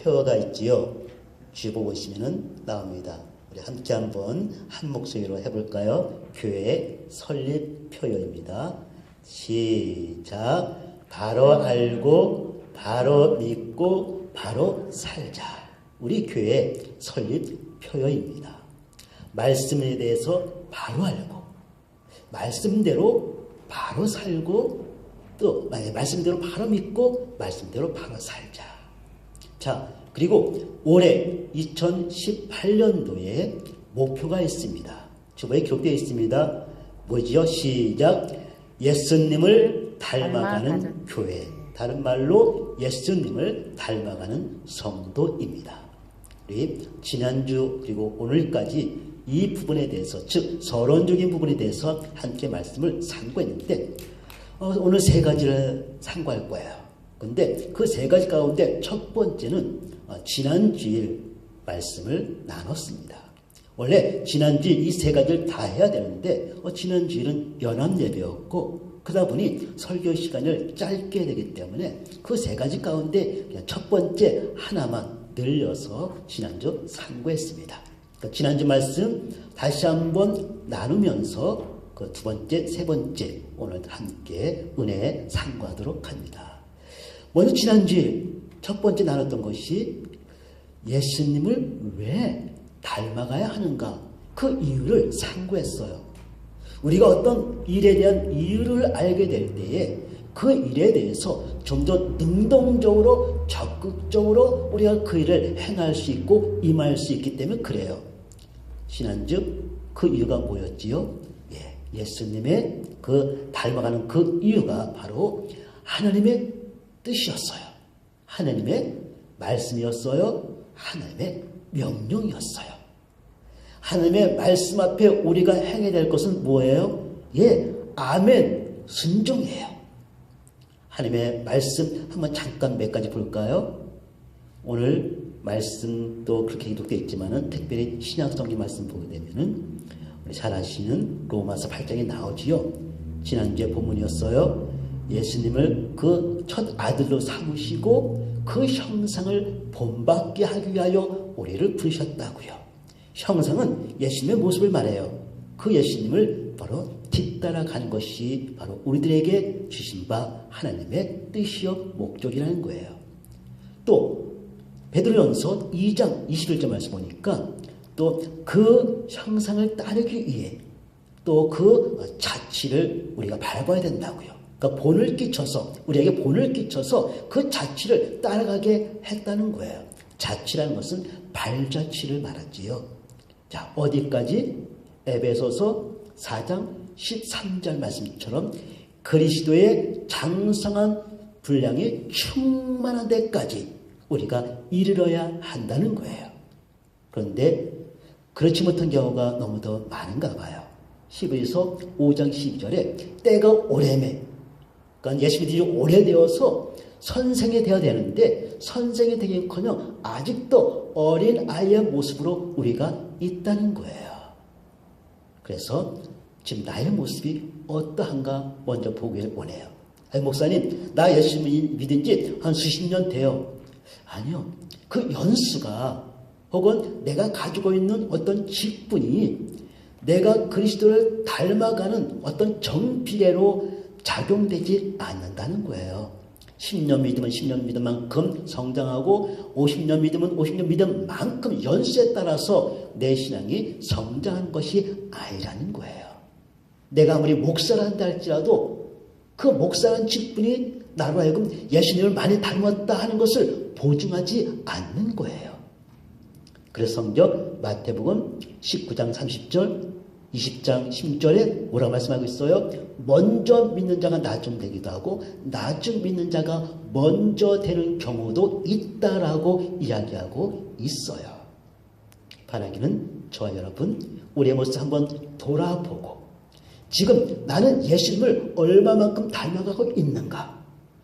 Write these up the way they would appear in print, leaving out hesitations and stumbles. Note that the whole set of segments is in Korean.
표어가 있지요. 주보 보시면은 나옵니다. 우리 함께 한번 한 목소리로 해볼까요? 교회 설립 표어입니다. 시작. 바로 알고, 바로 믿고, 바로 살자. 우리 교회 설립 표어입니다. 말씀에 대해서 바로 알고, 말씀대로 바로 살고, 또 말씀대로 바로 믿고, 말씀대로 바로 살자. 자, 그리고 올해 2018년도에 목표가 있습니다. 주보에 기록되어 있습니다. 뭐지요? 시작. 예수님을 닮아가는 교회. 다른 말로 예수님을 닮아가는 성도입니다. 우리 지난주 그리고 오늘까지 이 부분에 대해서, 즉 서론적인 부분에 대해서 함께 말씀을 상고했는데 오늘 세 가지를 상고할 거예요. 근데 그 세 가지 가운데 첫 번째는 지난주일 말씀을 나눴습니다. 원래 지난주일 이 세 가지를 다 해야 되는데 지난주일은 연합예배였고 그러다 보니 설교 시간을 짧게 되기 때문에 그 세 가지 가운데 그냥 첫 번째 하나만 늘려서 지난주 상고했습니다. 그러니까 지난주 말씀 다시 한번 나누면서 그 두 번째, 세 번째 오늘 함께 은혜 상고하도록 합니다. 먼저 지난주에 첫 번째 나눴던 것이 예수님을 왜 닮아가야 하는가 그 이유를 상고했어요. 우리가 어떤 일에 대한 이유를 알게 될 때에 그 일에 대해서 좀 더 능동적으로 적극적으로 우리가 그 일을 행할 수 있고 임할 수 있기 때문에 그래요. 지난주 그 이유가 뭐였지요? 예수님의 그 닮아가는 그 이유가 바로 하나님의 뜻이었어요. 하나님의 말씀이었어요. 하나님의 명령이었어요. 하나님의 말씀 앞에 우리가 행해야 될 것은 뭐예요? 아멘, 순종이에요. 하나님의 말씀 한번 잠깐 몇 가지 볼까요? 오늘 말씀도 그렇게 기록되어 있지만은 특별히 신약성경 말씀 보게 되면은 우리 잘 아시는 로마서 8장에 나오지요. 지난주에 본문이었어요. 예수님을 그 첫 아들로 삼으시고 그 형상을 본받게 하기 위하여 우리를 부르셨다고요. 형상은 예수님의 모습을 말해요. 그 예수님을 바로 뒤따라가는 것이 바로 우리들에게 주신 바 하나님의 뜻이요 목적이라는 거예요. 또 베드로전서 2장 21절 말씀 보니까 또 그 형상을 따르기 위해 또 그 자취를 우리가 밟아야 된다고요. 그러니까 본을 끼쳐서 우리에게 본을 끼쳐서 그 자취를 따라가게 했다는 거예요. 자취라는 것은 발자취를 말하지요. 자, 어디까지? 에베소서 4장 13절 말씀처럼 그리스도의 장성한 분량이 충만한 데까지 우리가 이르러야 한다는 거예요. 그런데 그렇지 못한 경우가 너무 더 많은가 봐요. 히브리서 5장 12절에 때가 오래매, 그러니까 예수님이 오래되어서 선생이 되어야 되는데 선생이 되긴커녕 아직도 어린 아이의 모습으로 우리가 있다는 거예요. 그래서 지금 나의 모습이 어떠한가 먼저 보길 원해요. 목사님, 나 예수님 믿은 지 한 수십 년 돼요. 아니요. 그 연수가 혹은 내가 가지고 있는 어떤 직분이 내가 그리스도를 닮아가는 어떤 정비례로 작용되지 않는다는 거예요. 10년 믿으면 10년 믿은 만큼 성장하고 50년 믿으면 50년 믿은 만큼 연수에 따라서 내 신앙이 성장한 것이 아니라는 거예요. 내가 아무리 목사를 한다 할지라도 그 목사라는 직분이 나로 하여금 예수님을 많이 닮았다 하는 것을 보증하지 않는 거예요. 그래서 성경 마태복음 19장 30절 20장 10절에 뭐라고 말씀하고 있어요? 먼저 믿는 자가 나중 되기도 하고 나중 믿는 자가 먼저 되는 경우도 있다라고 이야기하고 있어요. 바라기는 저와 여러분 우리의 모습 한번 돌아보고 지금 나는 예수님을 얼마만큼 닮아가고 있는가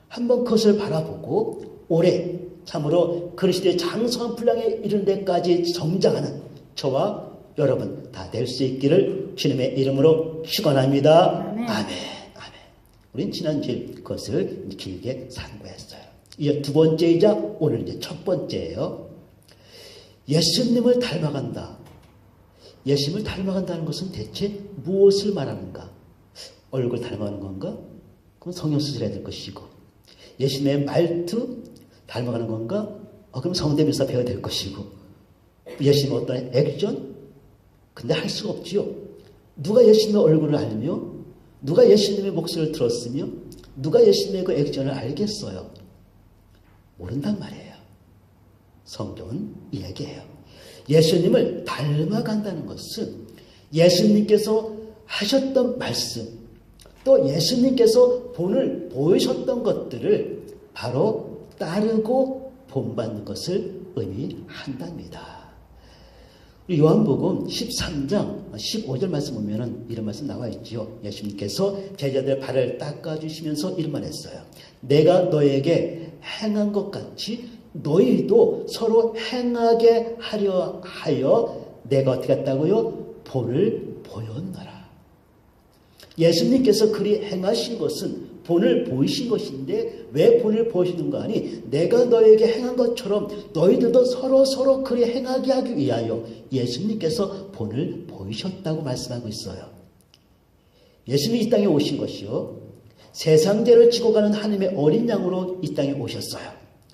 한번 그것을 바라보고 올해 참으로 그리스도의 장성한 분량에 이르는 데까지 성장하는 저와 여러분 다 될 수 있기를 주님의 이름으로 축원합니다. 아멘. 아멘. 우린 지난주에 그것을 길게 상고했어요. 이제 두 번째이자 오늘 이제 첫 번째예요. 예수님을 닮아간다. 예수님을 닮아간다는 것은 대체 무엇을 말하는가? 얼굴 닮아가는 건가? 그럼 성령 수술해야 될 것이고, 예수님의 말투 닮아가는 건가? 그럼 성대묘사 배워야 될 것이고, 예수님의 어떤 액션? 근데 할 수가 없지요. 누가 예수님의 얼굴을 알며, 누가 예수님의 목소리를 들었으며, 누가 예수님의 그 액션을 알겠어요? 모른단 말이에요. 성경은 이야기해요. 예수님을 닮아간다는 것은 예수님께서 하셨던 말씀, 또 예수님께서 본을 보이셨던 것들을 바로 따르고 본받는 것을 의미한답니다. 요한복음 13장 15절 말씀 보면은 이런 말씀 나와 있지요. 예수님께서 제자들 발을 닦아주시면서 이런 말 했어요. 내가 너에게 행한 것 같이 너희도 서로 행하게 하려 하여 내가 어떻게 했다고요? 본을 보였노라. 예수님께서 그리 행하신 것은 본을 보이신 것인데 왜 본을 보이시는가 하니 내가 너에게 행한 것처럼 너희들도 서로 그리 행하게 하기 위하여 예수님께서 본을 보이셨다고 말씀하고 있어요. 예수님이 이 땅에 오신 것이요, 세상죄를 지고 가는 하나님의 어린 양으로 이 땅에 오셨어요.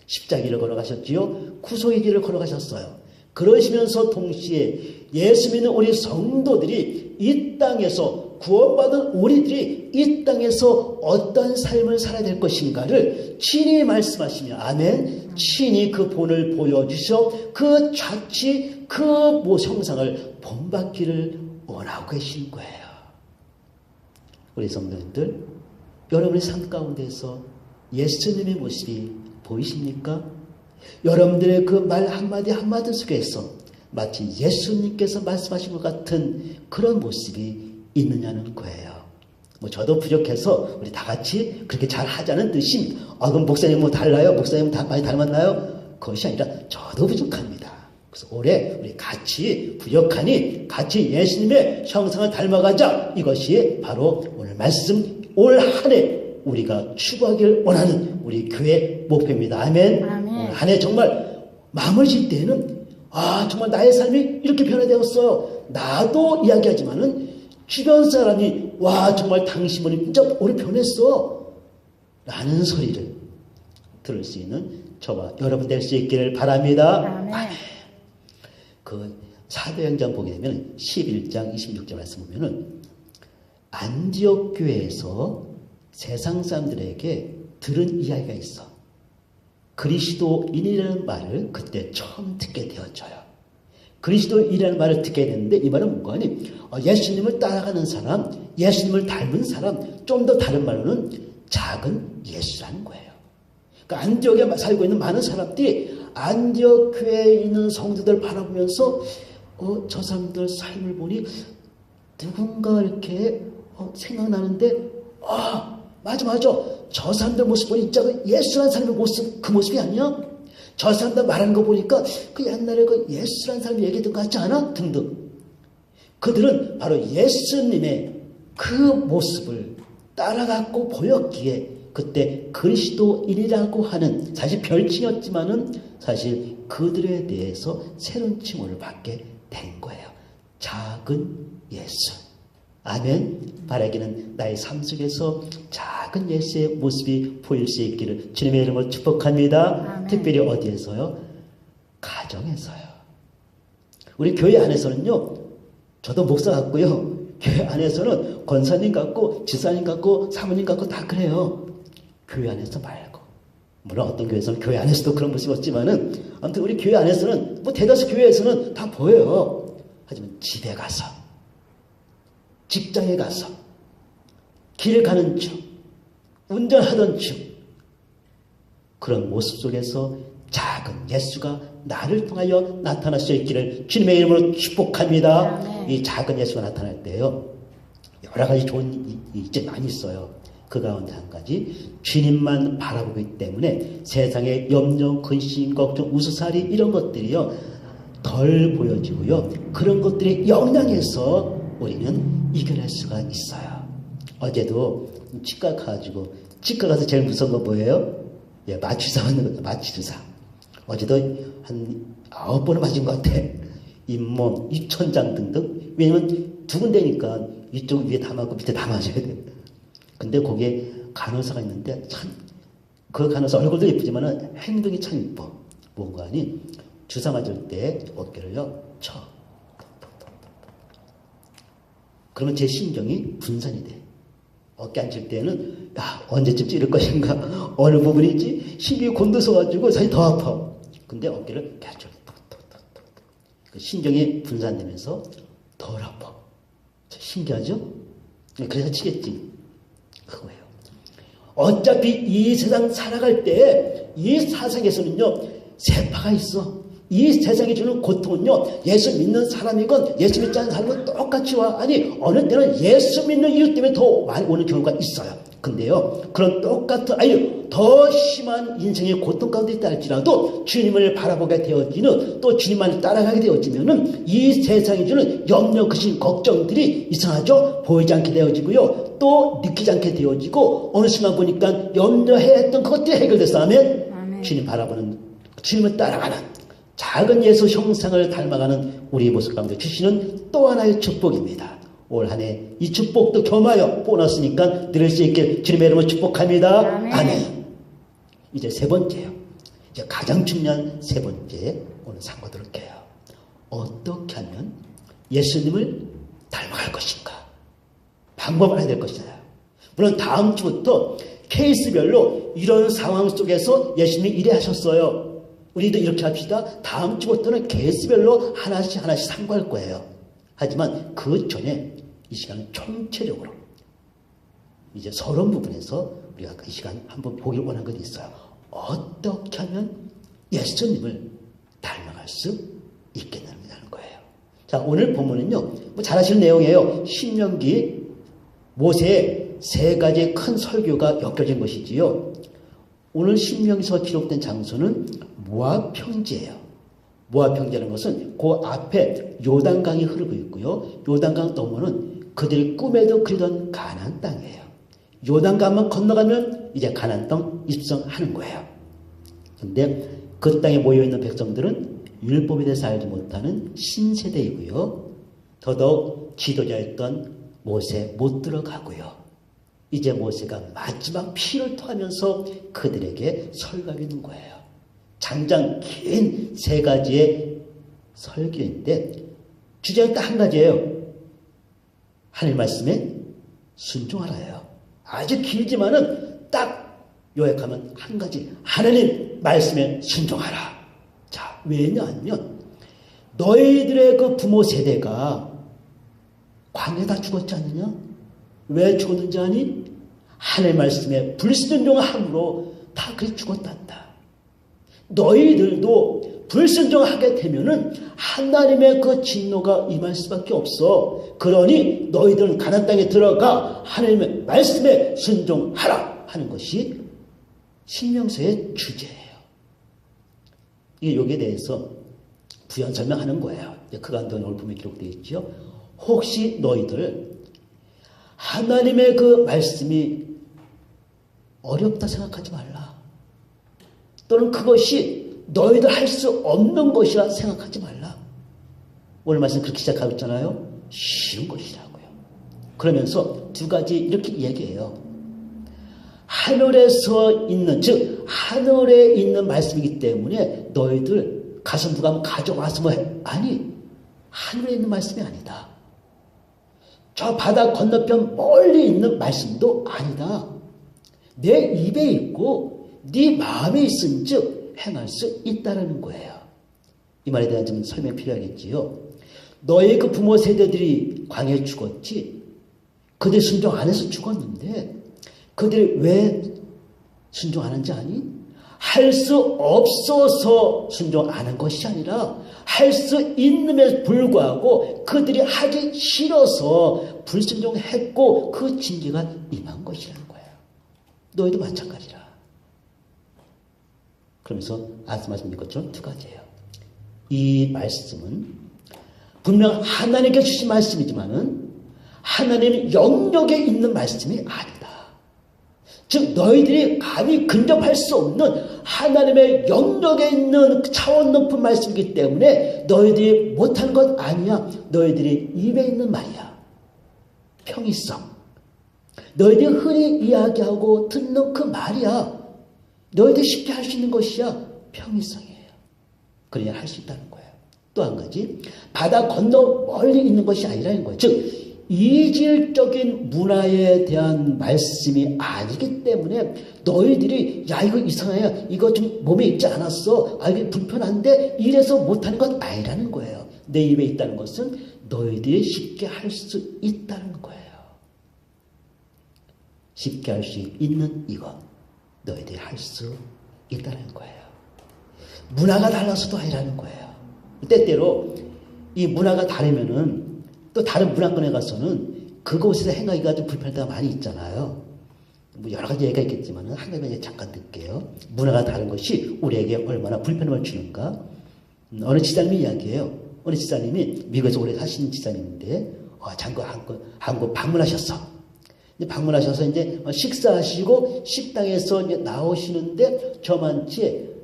십자기를 걸어가셨지요. 구속의 길을 걸어가셨어요. 그러시면서 동시에 예수 믿는 우리 성도들이 이 땅에서 구원받은 우리들이 이 땅에서 어떤 삶을 살아야 될 것인가를 친히 말씀하시며, 아멘, 친히 그 본을 보여주셔 그 자치 그 형상을 본받기를 원하고 계신 거예요. 우리 성도님들, 여러분의 삶 가운데서 예수님의 모습이 보이십니까? 여러분들의 그 말 한마디 한마디 속에서 마치 예수님께서 말씀하신 것 같은 그런 모습이 있느냐는 거예요. 저도 부족해서 우리 다 같이 그렇게 잘 하자는 뜻이, 그럼 목사님 뭐 달라요? 목사님 다 많이 닮았나요? 그것이 아니라 저도 부족합니다. 그래서 올해 우리 같이 부족하니 같이 예수님의 형상을 닮아가자. 이것이 바로 오늘 말씀, 올 한 해 우리가 추구하기를 원하는 우리 교회 목표입니다. 아멘. 오늘 한 해 정말 마음을 질 때는 정말 나의 삶이 이렇게 변화되었어요. 나도 이야기하지만은 주변 사람이 정말 당신 분이 진짜 오래 변했어 라는 소리를 들을 수 있는 저와 여러분 될 수 있기를 바랍니다. 아멘. 그 사도행전 보게 되면 11장 26절 말씀 보면은 안디옥 교회에서 세상 사람들에게 들은 이야기가 있어. 그리스도인이라는 말을 그때 처음 듣게 되었어요. 그리스도인이라는 말을 듣게 됐는데 이 말은 뭔가 하니 예수님을 따라가는 사람, 예수님을 닮은 사람, 좀 더 다른 말로는 작은 예수라는 거예요. 그러니까 안디옥에 살고 있는 많은 사람들이 안디옥 교회에 있는 성도들 바라보면서 저 사람들 삶을 보니 누군가 이렇게 생각나는데 맞아. 저 사람들 모습 보니 진짜 그 예수라는 사람의 모습, 그 모습이 아니야? 저 사람들 말하는 거 보니까 그 옛날에 그 예수라는 사람이 얘기했던 것 같지 않아? 등등. 그들은 바로 예수님의 그 모습을 따라갖고 보였기에 그때 그리스도인이라고 하는, 사실 별칭이었지만은 사실 그들에 대해서 새로운 칭호를 받게 된 거예요. 작은 예수. 아멘. 바라기는 나의 삶 속에서 작은 예수의 모습이 보일 수 있기를 주님의 이름으로 축복합니다. 아멘. 특별히 어디에서요? 가정에서요. 우리 교회 안에서는요, 저도 목사 같고요, 교회 안에서는 권사님 같고 지사님 같고 사모님 같고 다 그래요. 교회 안에서 말고, 물론 어떤 교회에서는 교회 안에서도 그런 모습이 없지만은 아무튼 우리 교회 안에서는 대다수 교회에서는 다 보여요. 하지만 집에 가서, 직장에 가서, 길 가는 중, 운전하던 중, 그런 모습 속에서 작은 예수가 나를 통하여 나타날 수 있기를 주님의 이름으로 축복합니다. 아멘. 이 작은 예수가 나타날 때요, 여러 가지 좋은 일이 많이 있어요. 그 가운데 한 가지, 주님만 바라보기 때문에 세상의 염려, 근심, 걱정, 우수살이 이런 것들이요 덜 보여지고요, 그런 것들이 영향해서 우리는 이겨낼 수가 있어요. 어제도 치과 가서 제일 무서운 거 뭐예요? 예, 마취사 맞는 거죠. 마취주사. 어제도 한 9번은 맞은 것 같아. 잇몸, 입천장 등등. 왜냐면 두 군데니까 이쪽 위에 다 맞고 밑에 다 맞아야 돼. 근데 거기에 간호사가 있는데 참, 그 간호사 얼굴도 예쁘지만 행동이 참 예뻐. 뭔가 하니 주사 맞을 때 어깨를요 쳐. 그러면 제 신경이 분산이 돼. 어깨 앉힐 때는 야 언제쯤 찌를 것인가, 어느 부분이지 신경이 곤두서가지고 사실 더 아파. 근데 어깨를 계속 그 신경이 분산되면서 덜 아파. 신기하죠? 그래서 치겠지. 그거예요. 어차피 이 세상 살아갈 때 이 사상에서는요 세파가 있어. 이 세상에 주는 고통은요 예수 믿는 사람이건 예수 믿지 않는 사람은 똑같이 와. 아니 어느 때는 예수 믿는 이유 때문에 더 많이 오는 경우가 있어요. 근데요 그런 똑같은 아니 더 심한 인생의 고통 가운데 있다 할지라도 주님을 바라보게 되어지는, 또 주님만을 따라가게 되어지면은 이 세상이 주는 염려, 근심, 걱정들이 이상하죠? 보이지 않게 되어지고요 또 느끼지 않게 되어지고 어느 순간 보니까 염려했던 그것들이 해결돼서 하면 주님 바라보는, 주님을 따라가는 작은 예수 형상을 닮아가는 우리 모습 가운데 주시는 또 하나의 축복입니다. 올 한 해 이 축복도 겸하여 보너스니까 누릴 수 있게 주님의 이름으로 축복합니다. 아멘. 이제 세 번째요. 이제 가장 중요한 세 번째 오늘 상고도록 해요. 어떻게 하면 예수님을 닮아갈 것인가? 방법을 해야 될 것이다. 물론 다음 주부터 케이스별로 이런 상황 속에서 예수님이 이래 하셨어요. 우리도 이렇게 합시다. 다음 주부터는 케이스별로 하나씩 상고할 거예요. 하지만 그 전에 이 시간은 총체적으로 이제 서론 부분에서 우리가 이 시간 한번 보길 원하는 것이 있어요. 어떻게 하면 예수님을 닮아갈 수 있겠냐는 거예요. 자, 오늘 본문은요, 뭐 잘 아시는 내용이에요. 신명기 모세의 세 가지의 큰 설교가 엮여진 것이지요. 오늘 신명기서 기록된 장소는 모압 평지예요. 모압 평지라는 것은 그 앞에 요단강이 흐르고 있고요. 요단강 너머는 그들이 꿈에도 그리던 가나안 땅이에요. 요단강만 건너가면 이제 가나안 땅 입성하는 거예요. 그런데 그 땅에 모여있는 백성들은 율법에 대해서 알지 못하는 신세대이고요. 더더욱 지도자였던 모세 못 들어가고요. 이제 모세가 마지막 피를 토하면서 그들에게 설교하는 거예요. 장장 긴 세 가지의 설교인데 주제는 딱 한 가지예요. 하나님 말씀에 순종하라예요. 아주 길지만은 딱 요약하면 한 가지. 하나님 말씀에 순종하라. 자, 왜냐하면 너희들의 그 부모 세대가 광야에 죽었지 않느냐? 왜 죽었는지 아니? 하나님 말씀에 불순종함으로 다 그렇게 죽었단다. 너희들도 불순종하게 되면은 하나님의 그 진노가 임할 수밖에 없어. 그러니 너희들은 가나안 땅에 들어가 하나님의 말씀에 순종하라 하는 것이 신명서의 주제예요. 이게 여기에 대해서 부연 설명하는 거예요. 그 가운데 오늘 보면 기록되어 있죠. 혹시 너희들 하나님의 그 말씀이 어렵다 생각하지 말라. 또는 그것이 너희들 할 수 없는 것이라 생각하지 말라. 오늘 말씀 그렇게 시작하고 있잖아요. 쉬운 것이라고요. 그러면서 두 가지 이렇게 얘기해요. 하늘에서 있는, 즉 하늘에 있는 말씀이기 때문에 너희들 가서 누가 가져와서 뭐 해. 아니, 하늘에 있는 말씀이 아니다. 저 바다 건너편 멀리 있는 말씀도 아니다. 내 입에 있고 네 마음에 있은즉 행할 수 있다라는 거예요. 이 말에 대한 좀 설명이 필요하겠지요. 너의 그 부모 세대들이 광야에 죽었지. 그들 순종 안 해서 죽었는데 그들이 왜 순종 안 한지 아니? 할 수 없어서 순종 안 한 것이 아니라 할 수 있음에도 불구하고 그들이 하기 싫어서 불순종했고 그 징계가 임한 것이라는 거예요. 너희도 마찬가지라. 그러면서 말씀하신 것처럼 두 가지예요. 이 말씀은 분명 하나님께 주신 말씀이지만은 하나님 영역에 있는 말씀이 아니다. 즉 너희들이 감히 근접할 수 없는 하나님의 영역에 있는 차원 높은 말씀이기 때문에 너희들이 못하는 것 아니야. 너희들이 입에 있는 말이야. 평이성. 너희들이 흔히 이야기하고 듣는 그 말이야. 너희들이 쉽게 할 수 있는 것이야. 평이성이에요. 그래야 할 수 있다는 거예요. 또 한 가지, 바다 건너 멀리 있는 것이 아니라는 거예요. 즉 이질적인 문화에 대한 말씀이 아니기 때문에 너희들이 야 이거 이상해, 이거 좀 몸에 있지 않았어, 아 이게 불편한데 이래서 못하는 것 아니라는 거예요. 내 입에 있다는 것은 너희들이 쉽게 할 수 있다는 거예요. 쉽게 할 수 있는 이것 너희들이 할 수 있다는 거예요. 문화가 달라서도 아니라는 거예요. 때때로 이 문화가 다르면은 또 다른 문화권에 가서는 그곳에서 행하기가 좀 불편할 때가 많이 있잖아요. 뭐 여러 가지 얘기가 있겠지만 한 가지 잠깐 듣게요. 문화가 다른 것이 우리에게 얼마나 불편함을 주는가. 어느 지사님이 이야기해요. 어느 지사님이 미국에서 오래 사시는 지사님인데 한국 방문하셨어. 이제 방문하셔서 이제 식사하시고 식당에서 이제 나오시는데 저만치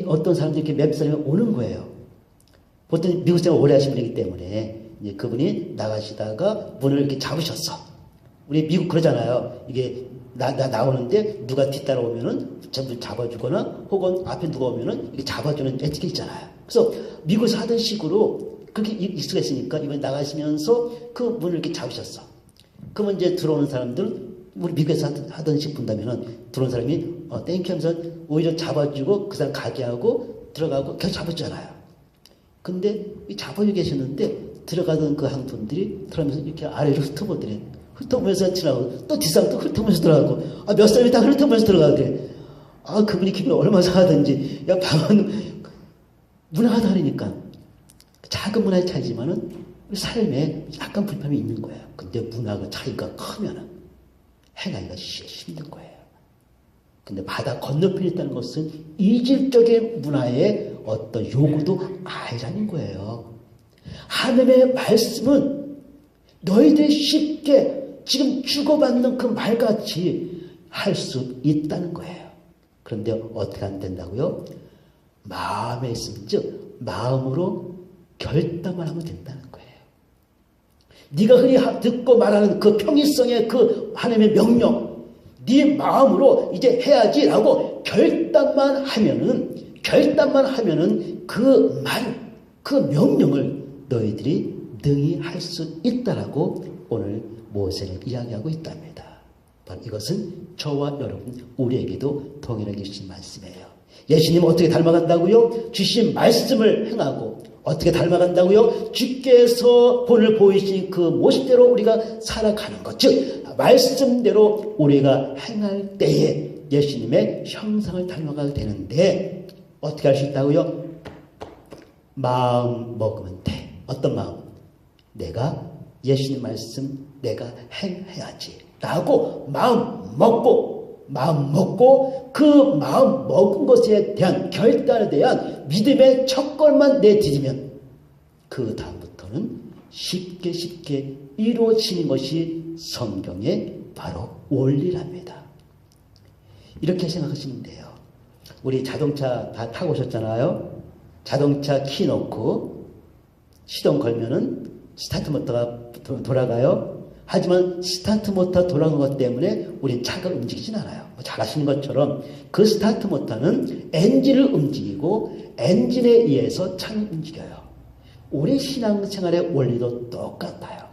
어떤 사람들이 이렇게 몇 사람이 오는 거예요. 보통 미국 생활 오래 하신 분이기 때문에 이제 그분이 나가시다가 문을 이렇게 잡으셨어. 우리 미국 그러잖아요. 이게 나오는데 누가 뒤따라오면은 전부 잡아주거나 혹은 앞에 누가 오면은 이렇게 잡아주는 에티켓 있잖아요. 그래서 미국에서 하던 식으로 그렇게 익숙했으니까 이번에 나가시면서 그 문을 이렇게 잡으셨어. 그러면 이제 들어오는 사람들은 우리 미국에서 하던 식 본다면은 들어오는 사람이 땡큐 하면서 오히려 잡아주고 그 사람 가게 하고 들어가고 계속 잡았잖아요. 근데 잡아주고 계셨는데 들어가던 그 한 분들이 들어가면서 이렇게 아래로 훑어보더래. 훑어보면서 지나가고 또 뒷사람도 훑어보면서 들어가고 몇 사람이 다 훑어보면서 들어가더래. 그분이 기분이 얼마나 상하든지. 야 방은 문화가 다르니까 작은 문화의 차이지만은 삶에 약간 불편함이 있는 거예요. 근데 문화가 차이가 크면은 행하기가 힘든 거예요. 근데 바다 건너편에 있다는 것은 이질적인 문화의 어떤 요구도 아니라는 거예요. 하나님의 말씀은 너희들이 쉽게 지금 주고받는 그 말같이 할 수 있다는 거예요. 그런데 어떻게 안 된다고요? 마음에 있으면 즉 마음으로 결단만 하면 된다는 거예요. 네가 흔히 듣고 말하는 그 평이성의 그 하나님의 명령, 네 마음으로 이제 해야지라고 결단만 하면은 그 말, 그 명령을 너희들이 능히 할 수 있다라고 오늘 모세는 이야기하고 있답니다. 바로 이것은 저와 여러분 우리에게도 동일하게 주신 말씀이에요. 예수님 어떻게 닮아간다고요? 주신 말씀을 행하고 어떻게 닮아간다고요? 주께서 본을 보이신 그 모습대로 우리가 살아가는 것, 즉 말씀대로 우리가 행할 때에 예수님의 형상을 닮아가게 되는데 어떻게 할 수 있다고요? 마음 먹으면 돼. 어떤 마음? 내가 예수님 말씀 내가 행해야지 라고 마음 먹고 그 마음 먹은 것에 대한 결단에 대한 믿음의 첫걸만 내디디면 그 다음부터는 쉽게 이루어지는 것이 성경의 바로 원리랍니다. 이렇게 생각하시면 돼요. 우리 자동차 다 타고 오셨잖아요. 자동차 키 놓고 시동 걸면은 스타트 모터가 돌아가요. 하지만 스타트 모터 돌아간 것 때문에 우리 차가 움직이진 않아요. 잘 아시는 것처럼 그 스타트 모터는 엔진을 움직이고 엔진에 의해서 차를 움직여요. 우리 신앙생활의 원리도 똑같아요.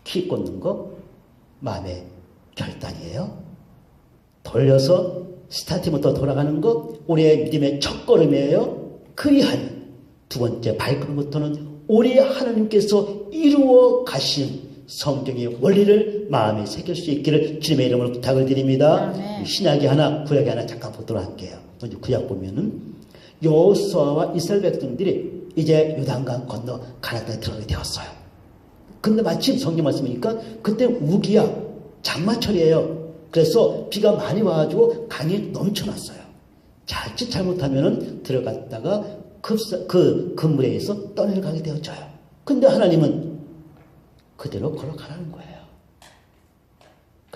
키 꽂는 거 마음의 결단이에요. 돌려서 스타트 모터 돌아가는 거 우리의 믿음의 첫걸음이에요. 그리하면 두 번째 발걸음부터는 우리 하나님께서 이루어 가신 성경의 원리를 마음에 새길 수 있기를 주님의 이름으로 부탁을 드립니다. 신약이 하나 구약이 하나 잠깐 보도록 할게요. 먼저 구약 보면은 여호수아와 이스라엘 백성들이 이제 요단강 건너 가나안 땅에 들어가게 되었어요. 근데 마침 성경 말씀이니까 그때 우기야 장마철이에요. 그래서 비가 많이 와가지고 강이 넘쳐났어요. 자칫 잘못하면은 들어갔다가 그 물에 의해서 떠내려가게 되어져요. 근데 하나님은 그대로 걸어가라는 거예요.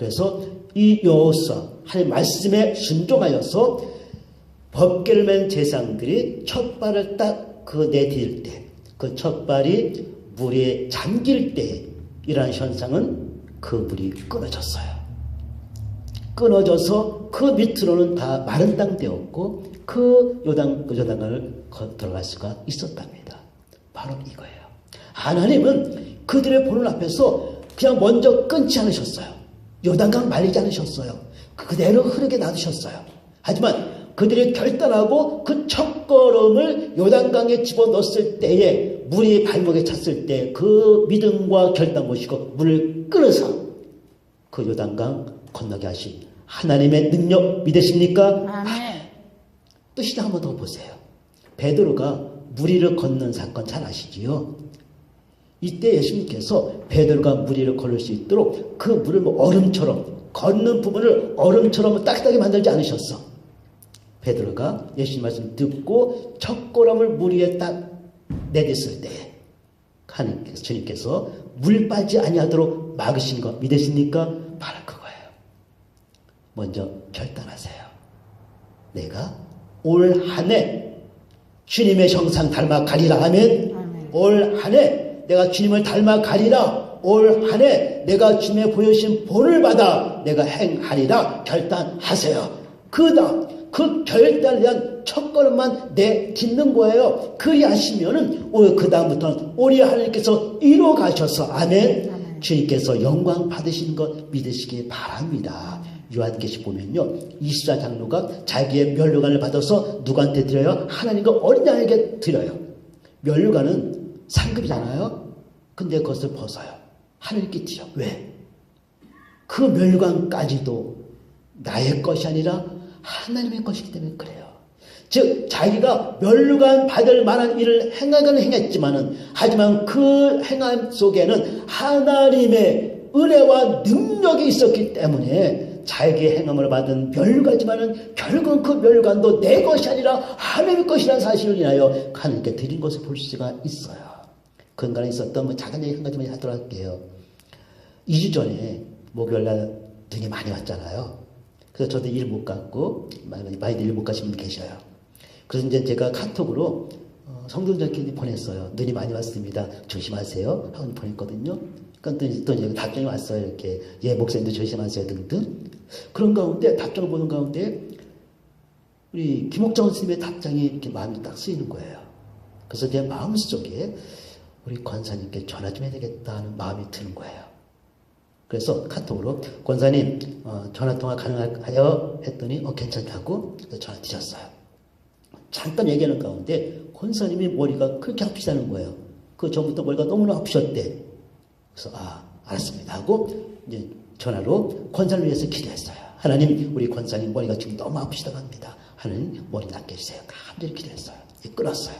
그래서 이 여호수아 하나님 말씀에 순종하여서 법궤를 맨 제사장들이 첫 발을 딱 그 내디딜 때, 그 첫 발이 물에 잠길 때 이러한 현상은 그 물이 끊어졌어요. 끊어져서 그 밑으로는 다 마른 땅 되었고 그 요단강을 들어갈 수가 있었답니다. 바로 이거예요. 하나님은 그들의 보는 앞에서 그냥 먼저 끊지 않으셨어요. 요단강 말리지 않으셨어요. 그대로 흐르게 놔두셨어요. 하지만 그들이 결단하고 그 첫걸음을 요단강에 집어넣었을 때에 물이 발목에 찼을 때 그 믿음과 결단 보시고 물을 끊어서 그 요단강 건너게 하신 하나님의 능력 믿으십니까? 아멘. 또 시작 한번 더 보세요. 베드로가 무리를 걷는 사건 잘 아시지요? 이때 예수님께서 베드로가 무리를 걸을 수 있도록 그 물을 얼음처럼 걷는 부분을 얼음처럼 따뜻하게 만들지 않으셨어. 베드로가 예수님 말씀 듣고 첫 걸음을 물 위에 딱 내딛을 때 하나님께서 주님께서 물 빠지 아니하도록 막으신 거 믿으십니까? 바로 그거예요. 먼저 결단하세요. 내가 올 한 해 주님의 형상 닮아가리라 하면 올 한 해 내가 주님을 닮아가리라. 올 한 해 내가 주님의 보여주신 본을 받아 내가 행하리라 결단하세요. 그 결단에 대한 첫걸음만 내딛는 거예요. 그리하시면은 그 다음부터는 우리 하나님께서 이루어 가셔서 아멘. 주님께서 영광 받으시는 것 믿으시기 바랍니다. 요한계시 보면요, 이스라 장로가 자기의 면류관을 받아서 누구한테 드려요? 하나님과 어린 양에게 드려요. 면류관은 상급이잖아요. 근데 그것을 벗어요. 하나님께 드려. 왜? 그 면류관까지도 나의 것이 아니라 하나님의 것이기 때문에 그래요. 즉 자기가 면류관 받을 만한 일을 행했지만은 하지만 그 행함 속에는 하나님의 은혜와 능력이 있었기 때문에 자기의 행함을 받은 면류관이지만은 결국은 그 면류관도 내 것이 아니라 하나님의 것이라는 사실을 인하여 하나님께 드린 것을 볼 수가 있어요. 그 인간에 있었던 작은 얘기 한 가지만 하도록 할게요. 2주 전에 목요일날 눈이 많이 왔잖아요. 그래서 저도 일 못 갔고 많이들 일 못 가신 분 계셔요. 그래서 이제 제가 카톡으로 성도들끼리 보냈어요. 눈이 많이 왔습니다. 조심하세요. 하고 보냈거든요. 그러니까 또 이제 답장이 왔어요. 이렇게 목사님도 조심하세요 등등. 그런 가운데 답장을 보는 가운데 우리 김옥정 스님의 답장이 이렇게 마음이 딱 쓰이는 거예요. 그래서 제 마음속에 우리 권사님께 전화 좀 해야 되겠다 하는 마음이 드는 거예요. 그래서 카톡으로 권사님 전화통화 가능하여 했더니 괜찮다고 전화 드렸어요. 잠깐 얘기하는 가운데 권사님이 머리가 그렇게 아프시다는 거예요. 그 전부터 머리가 너무나 아프셨대. 그래서 알았습니다 하고 이제 전화로 권사를 위해서 기도했어요. 하나님 우리 권사님 머리가 지금 너무 아프시다고 합니다. 하나님 머리 낫게 해주세요. 간절히 기도했어요. 끊었어요.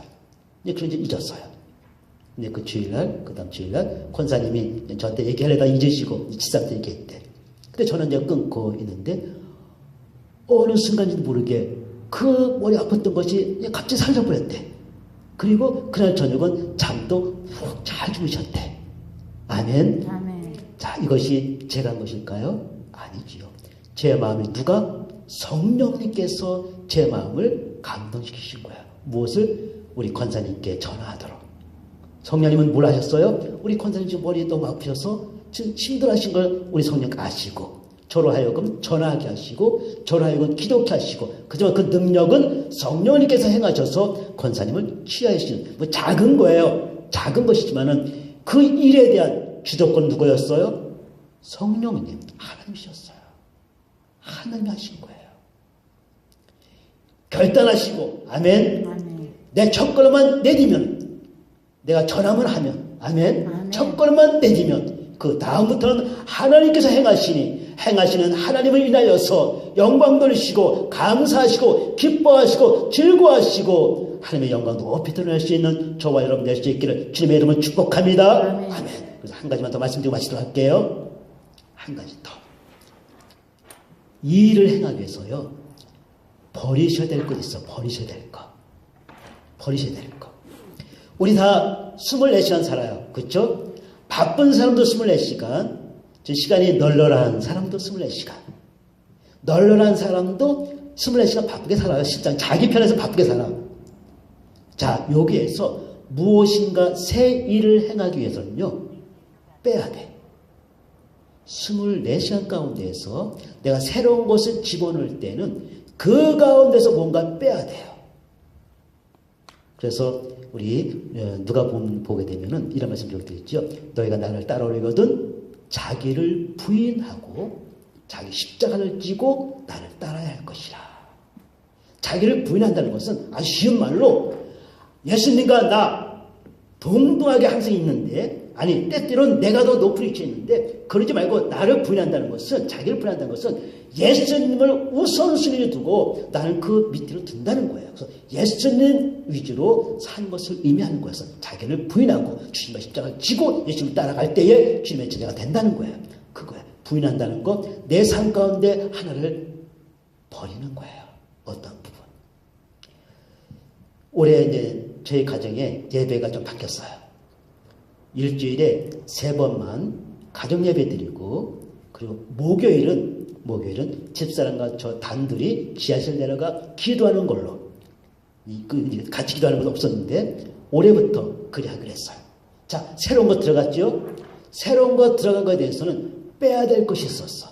이제 그런 이제 잊었어요. 근데 그 주일날, 그 다음 주일날, 권사님이 저한테 얘기하려다 잊으시고, 지사한테 얘기했대. 근데 저는 이제 끊고 있는데, 어느 순간인지 모르게 그 머리 아팠던 것이 갑자기 사라져버렸대. 그리고 그날 저녁은 잠도 푹 잘 주무셨대. 아멘. 아멘. 자, 이것이 제가 한 것일까요? 아니지요. 제 마음에 누가? 성령님께서 제 마음을 감동시키신 거야. 무엇을? 우리 권사님께 전화하도록. 성령님은 뭘 하셨어요? 우리 권사님 지금 머리 너무 아프셔서 지금 힘들어하신 걸 우리 성령 아시고 저로 하여금 전화하게 하시고 저로 하여금 기도케 하시고 그지만 그 능력은 성령님께서 행하셔서 권사님을 취하시는 작은 거예요. 작은 것이지만은 그 일에 대한 주도권 누구였어요? 성령님 하나님이셨어요. 하나님이 하신 거예요. 결단하시고 아멘. 아멘. 내 첫걸음만 내디면 내가 전함을 하면 아멘. 아멘. 첫걸음만 내디면 그 다음부터는 하나님께서 행하시는 하나님을 인하여서 영광 돌리시고 감사하시고 기뻐하시고 즐거워하시고 하나님의 영광 높이 드러날 수 있는 저와 여러분 될 수 있기를 주님의 이름으로 축복합니다. 아멘. 아멘. 그래서 한 가지만 더 말씀드리고 마치도록 할게요. 한 가지 더. 이 일을 행하기 위해서요. 버리셔야 될 것 있어. 버리셔야 될 거. 버리셔야 될 거. 우리 다 24시간 살아요. 그렇죠? 바쁜 사람도 24시간, 시간이 널널한 사람도 24시간. 널널한 사람도 24시간 바쁘게 살아요. 실장 자기 편에서 바쁘게 살아. 자, 여기에서 무엇인가 새 일을 행하기 위해서는요, 빼야 돼. 24시간 가운데에서 내가 새로운 것을 집어넣을 때는 그 가운데서 뭔가 빼야 돼요. 그래서 우리 누가 보게 되면은 이런 말씀 드렸죠. 너희가 나를 따라오려거든 자기를 부인하고 자기 십자가를 지고 나를 따라야 할 것이라. 자기를 부인한다는 것은 아주 쉬운 말로 예수님과 나 동등하게 항상 있는데, 아니 때때로는 내가 더 높은 위치에 있는데 그러지 말고 나를 부인한다는 것은, 자기를 부인한다는 것은 예수님을 우선순위에 두고 나는 그 밑으로 둔다는 거예요. 그래서 예수님 위주로 산 것을 의미하는 거여서 자기를 부인하고 주님의 십자가를 지고 예수님을 따라갈 때에 주님의 제자가 된다는 거예요. 그거예요. 부인한다는 것, 내 삶 가운데 하나를 버리는 거예요. 어떤 부분. 올해 이제 저희 가정에 예배가 좀 바뀌었어요. 일주일에 3번만 가정 예배 드리고, 그리고 목요일은 집사람과 저 단둘이 지하실 내려가 기도하는 걸로, 같이 기도하는 건 없었는데 올해부터 그래야 그랬어요. 자, 새로운 거 들어갔죠? 새로운 거 들어간 거에 대해서는 빼야 될 것이 있었어.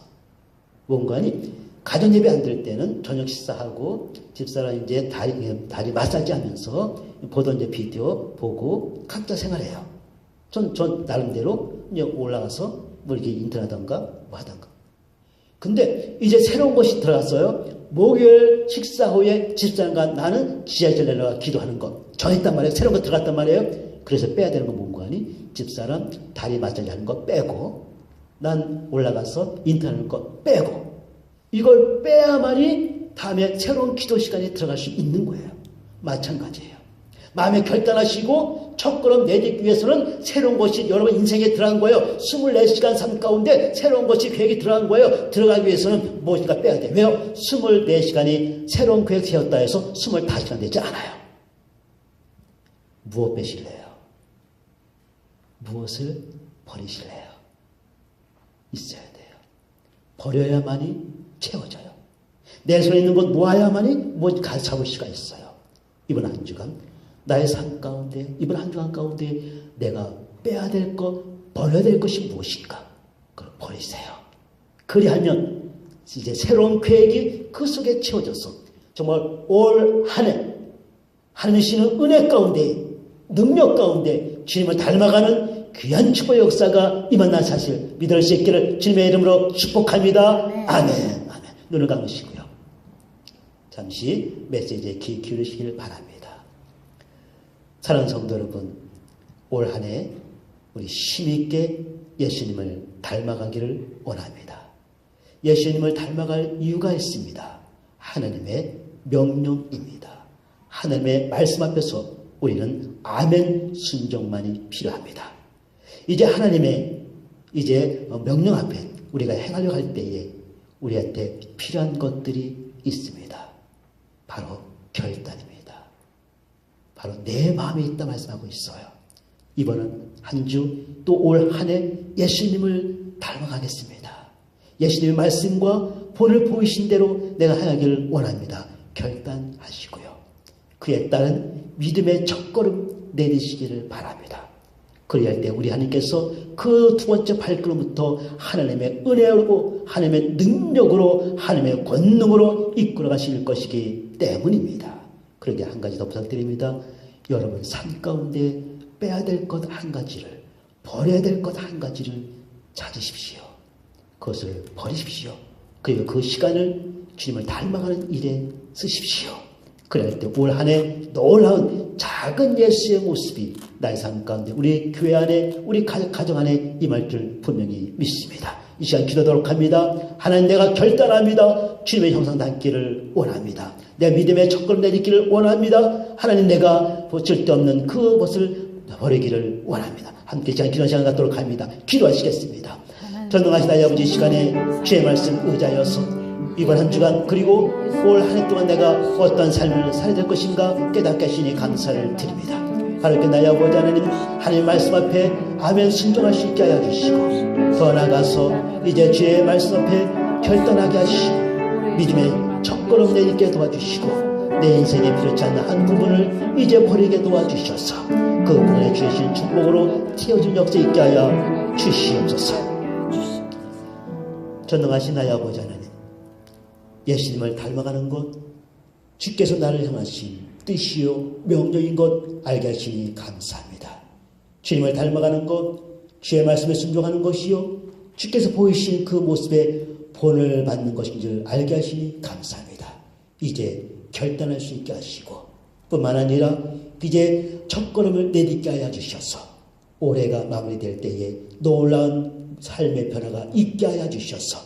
뭔가니? 가정 예배 안 될 때는 저녁 식사하고 집사람 이제 다리 마사지 하면서 보던 이제 비디오 보고 각자 생활해요. 전 나름대로 이제 올라가서 뭐 이렇게 인터넷하던가 뭐 하던가. 근데 이제 새로운 것이 들어갔어요. 목요일 식사 후에 집사람과 나는 지하철 내려가 기도하는 것 정했단 말이에요. 새로운 거 들어갔단 말이에요. 그래서 빼야 되는 건 뭔가 하니? 집사람 다리 마사지 하는 거 빼고, 난 올라가서 인터넷 하는 거 빼고, 이걸 빼야만이 다음에 새로운 기도 시간에 들어갈 수 있는 거예요. 마찬가지예요. 마음에 결단하시고 첫걸음 내딛기 위해서는 새로운 것이 여러분 인생에 들어간 거예요. 24시간 삶 가운데 새로운 것이 계획이 들어간 거예요. 들어가기 위해서는 무엇인가 빼야 돼요. 왜요? 24시간이 새로운 계획 세웠다 해서 25시간 되지 않아요. 무엇 빼실래요? 무엇을 버리실래요? 있어야 돼요. 버려야만이 채워져요. 내 손에 있는 것 모아야만이 뭐 잡을 수가 있어요. 이번 한 주간 나의 삶 가운데, 이번 한 주간 가운데 내가 빼야 될 것, 버려야 될 것이 무엇인가? 그걸 버리세요. 그리하면 이제 새로운 계획이 그 속에 채워져서 정말 올 한 해 하나님 주시는 은혜 가운데, 능력 가운데 주님을 닮아가는 귀한 축복의 역사가 임한다는 사실 믿을 수 있기를 주님의 이름으로 축복합니다. 아멘. 아멘. 눈을 감으시고요. 잠시 메시지에 귀 기울이시길 바랍니다. 사랑하는 성도 여러분, 올 한 해 우리 힘있게 예수님을 닮아가기를 원합니다. 예수님을 닮아갈 이유가 있습니다. 하나님의 명령입니다. 하나님의 말씀 앞에서 우리는 아멘 순종만이 필요합니다. 이제 하나님의 명령 앞에 우리가 행하려고 할 때에 우리한테 필요한 것들이 있습니다. 바로 결단입니다. 바로 내 마음에 있다 말씀하고 있어요. 이번은 한 주 또 올 한 해 예수님을 닮아가겠습니다. 예수님의 말씀과 본을 보이신 대로 내가 행하기를 원합니다. 결단하시고요. 그에 따른 믿음의 첫걸음 내디시기를 바랍니다. 그리할 때 우리 하나님께서 그 두 번째 발걸음부터 하나님의 은혜로, 하나님의 능력으로, 하나님의 권능으로 이끌어 가실 것이기 때문입니다. 그러게 한 가지 더 부탁드립니다. 여러분 삶 가운데 빼야 될 것 한 가지를, 버려야 될 것 한 가지를 찾으십시오. 그것을 버리십시오. 그리고 그 시간을 주님을 닮아가는 일에 쓰십시오. 그럴 때 올 한 해 놀라운 작은 예수의 모습이 나의 삶 가운데, 우리 교회 안에, 우리 가정 안에 임할 줄 분명히 믿습니다. 이 시간 기도하도록 합니다. 하나님, 내가 결단합니다. 주님의 형상 닮기를 원합니다. 내 믿음의 첫걸음 내딛기를 원합니다. 하나님, 내가 쓸데없는 그것을 버리기를 원합니다. 함께 시간 기도 시간 갖도록 합니다. 기도하시겠습니다. 전능하신 하나님 아버지, 시간에 주의 말씀 의지하여서 이번 한 주간 그리고 올 한 해 동안 내가 어떤 삶을 살아야 될 것인가 깨닫게 하시니 감사를 드립니다. 하나님께 나의 아버지 하나님, 하나님 말씀 앞에 아멘 순종할 수 있게 하여 주시고, 더 나아가서 이제 주의 말씀 앞에 결단하게 하시고 믿음의 첫걸음 내딛게 도와주시고, 내 인생에 필요치 않는 한 부분을 이제 버리게 도와주셔서 그 부분에 주신 축복으로 튀어준 역사 있게 하여 주시옵소서. 전능하신 나의 아버지 하나님, 예수님을 닮아가는 것, 주께서 나를 향하신 뜻이요 명령인 것 알게 하시니 감사합니다. 주님을 닮아가는 것, 주의 말씀에 순종하는 것이요 주께서 보이신 그 모습에 본을 받는 것인 줄 알게 하시니 감사합니다. 이제 결단할 수 있게 하시고, 뿐만 아니라 이제 첫걸음을 내딛게 하여 주셔서 올해가 마무리될 때에 놀라운 삶의 변화가 있게 하여 주셔서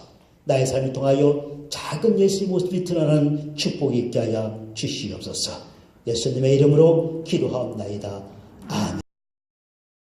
나의 삶을 통하여 작은 예수의 모습이 드러나는 축복이 있게 하여 주시옵소서. 예수님의 이름으로 기도하옵나이다.